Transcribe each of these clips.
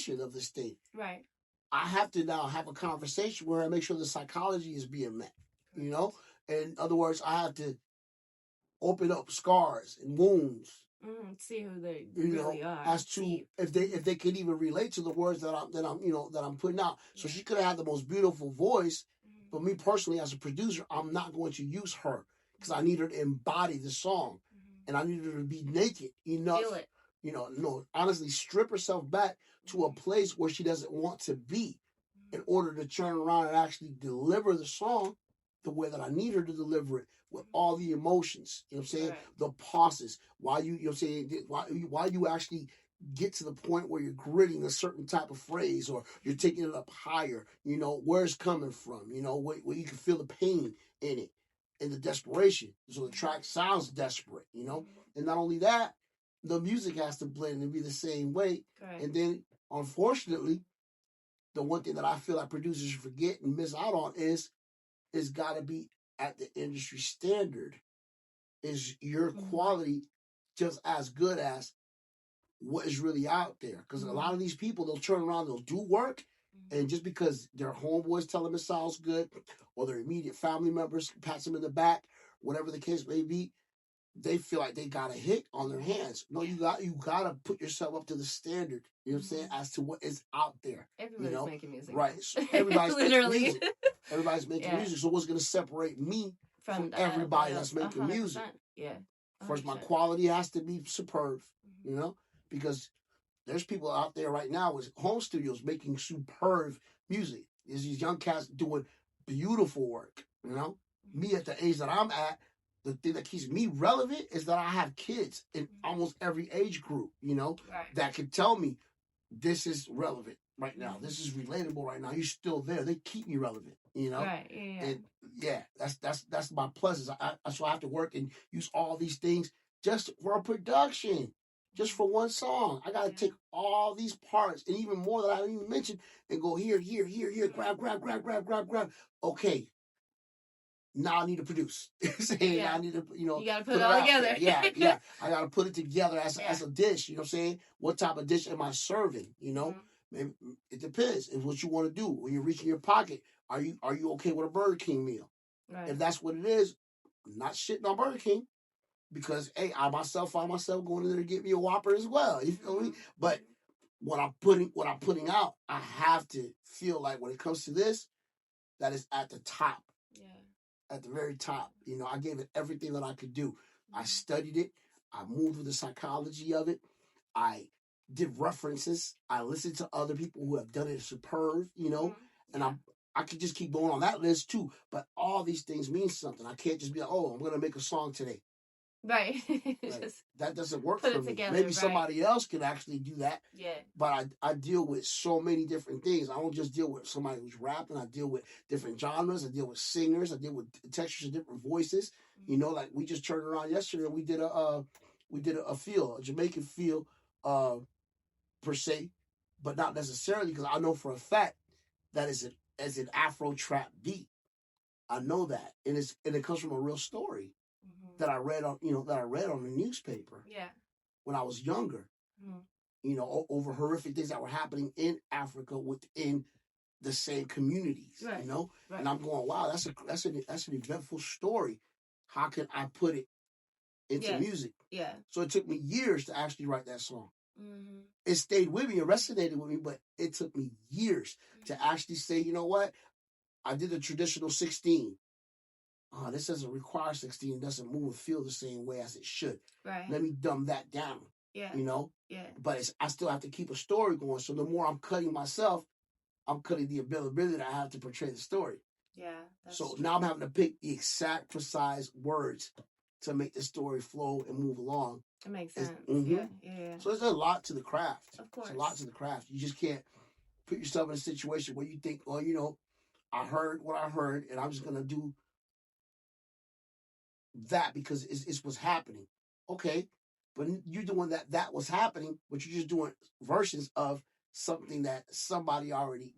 creation of this thing. Right. I have to now have a conversation where I make sure the psychology is being met. You know, in other words, I have to open up scars and wounds. See who they really are. As to if they can even relate to the words that I'm putting out. So she could have had the most beautiful voice, but me personally as a producer, I'm not going to use her because I need her to embody the song, and I need her to be naked enough. Feel it. No, honestly, strip herself back to a place where she doesn't want to be, in order to turn around and actually deliver the song the way that I need her to deliver it, with all the emotions, you know what I'm saying? Right. The pauses, why you know what I'm saying, why you actually get to the point where you're gritting a certain type of phrase, or you're taking it up higher, where it's coming from, where you can feel the pain in it and the desperation. So the track sounds desperate, and not only that, the music has to blend and be the same way. Right. And then, unfortunately, the one thing that I feel like producers forget and miss out on is it's got to be at the industry standard. Is your quality just as good as what is really out there? Because a lot of these people, they'll turn around, they'll do work, and just because their homeboys tell them it sounds good, or their immediate family members pat them in the back, whatever the case may be, they feel like they got a hit on their hands. No, you got to put yourself up to the standard. You know what I'm saying? As to what is out there. Everybody's making music, right? So everybody's literally making music. Everybody's making music. So what's going to separate me from everybody that's making music? Yeah. 100%. First, my quality has to be superb. Because there's people out there right now with home studios making superb music. There's these young cats doing beautiful work. Me at the age that I'm at, the thing that keeps me relevant is that I have kids in almost every age group, that can tell me this is relevant right now. This is relatable right now. You're still there. They keep me relevant, Right. Yeah. And that's my pluses. So I have to work and use all these things just for a production, just for one song. I got to take all these parts and even more that I didn't even mention and go here, grab. Okay. Now I need to produce. I need to, you got to put it all together. Yeah. I got to put it together as a dish. You know what I'm saying? What type of dish am I serving? Maybe it depends. It's what you want to do when you're reaching your pocket. Are you okay with a Burger King meal? Right. If that's what it is, I'm not shitting on Burger King, because I myself find myself going in there to get me a Whopper as well. You feel me? But what I'm putting out, I have to feel like when it comes to this, that is at the top. At the very top. I gave it everything that I could do. I studied it. I moved with the psychology of it. I did references. I listened to other people who have done it superb, and I could just keep going on that list too. But all these things mean something. I can't just be like, I'm going to make a song today. Right. That doesn't work for me. Together, maybe somebody else could actually do that. Yeah. But I deal with so many different things. I don't just deal with somebody who's rapping. I deal with different genres. I deal with singers. I deal with textures of different voices. Like we just turned around yesterday. We did a feel, a Jamaican feel, per se, but not necessarily, because I know for a fact that is an Afro trap beat. I know that, and it comes from a real story that I read on the newspaper. Yeah. When I was younger, over horrific things that were happening in Africa within the same communities. Right. Right. And I'm going, wow, that's an eventful story. How can I put it into music? Yeah. So it took me years to actually write that song. It stayed with me, it resonated with me, but it took me years to actually say, you know what? I did a traditional 16. This doesn't require 16. It doesn't move and feel the same way as it should. Right. Let me dumb that down. Yeah. Yeah. But I still have to keep a story going. So the more I'm cutting myself, I'm cutting the ability that I have to portray the story. Yeah. So now I'm having to pick the exact, precise words to make the story flow and move along. It makes sense. Yeah. So there's a lot to the craft. Of course. There's a lot to the craft. You just can't put yourself in a situation where you think, I heard what I heard, and I'm just going to do that because it's what's happening. Okay, but you're doing that was happening, but you're just doing versions of something that somebody already,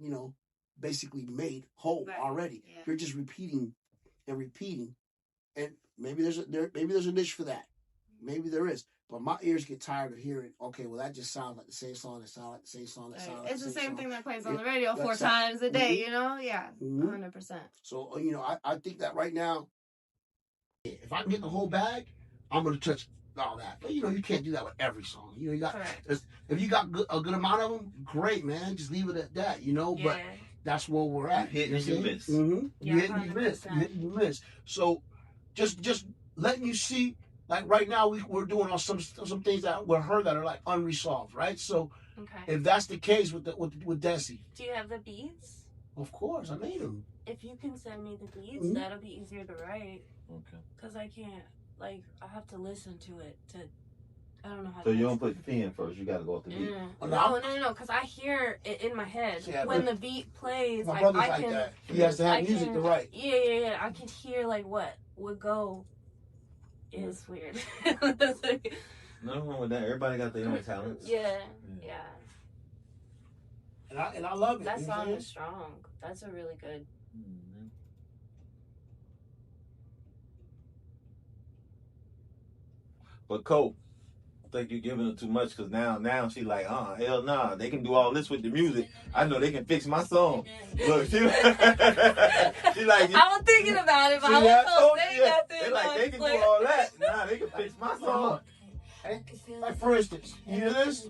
basically made whole already. Yeah. You're just repeating and repeating, and maybe there's a niche for that. Maybe there is. But my ears get tired of hearing, okay, well, that just sounds like the same song, that sounds like the same song, that sounds like it's the same song. thing that plays on the radio 4 times a day, you know? Yeah, 100%. So, you know, I think that right now, if I can get the whole bag, I'm going to touch all that. But, you know, you can't do that with every song. You know, you got, if you got a good amount of them, great, man. Just leave it at that, you know? But that's where we're at. You hit and you miss. You hit and you miss. You hit and you miss. So, just letting you see. Like right now, we're doing on some things that were her that are like unresolved, right? So, if that's the case with Desi, do you have the beats? Of course, I made them. If you can send me the beats, that'll be easier to write. Okay. Cause I can't, like, I have to listen to it to. I don't know how. So you don't put the pen first. You got to go off the beat. No. Cause I hear it in my head when the beat plays. My brother's like that. He has to have music to write. Yeah. I can hear like what would go. It's weird. Nothing wrong with that. Everybody got their own talents. Yeah. And I love it. That song is strong. That's a really good. But Koke, I think you're giving her too much because now she like, hell nah. They can do all this with the music. I know they can fix my song. Look, she like, I was thinking about it, but I was saying nothing. They like, they can do all that. Nah, they can fix my song. Like for instance, you hear this?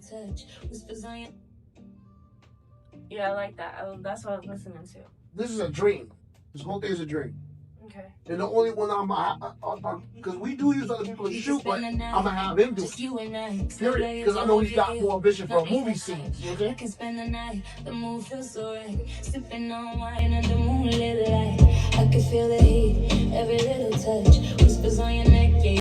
Yeah, I like that. That's what I was listening to. This is a dream. This whole thing is a dream. Okay. And the only one because we do use other people to shoot, but I'm gonna have him do it. Period. Because I know he's got more vision for a movie scene. Okay? I can spend the night, the mood feels so right. Sipping on wine under the moonlit light. I can feel the heat, every little touch whispers on your neck.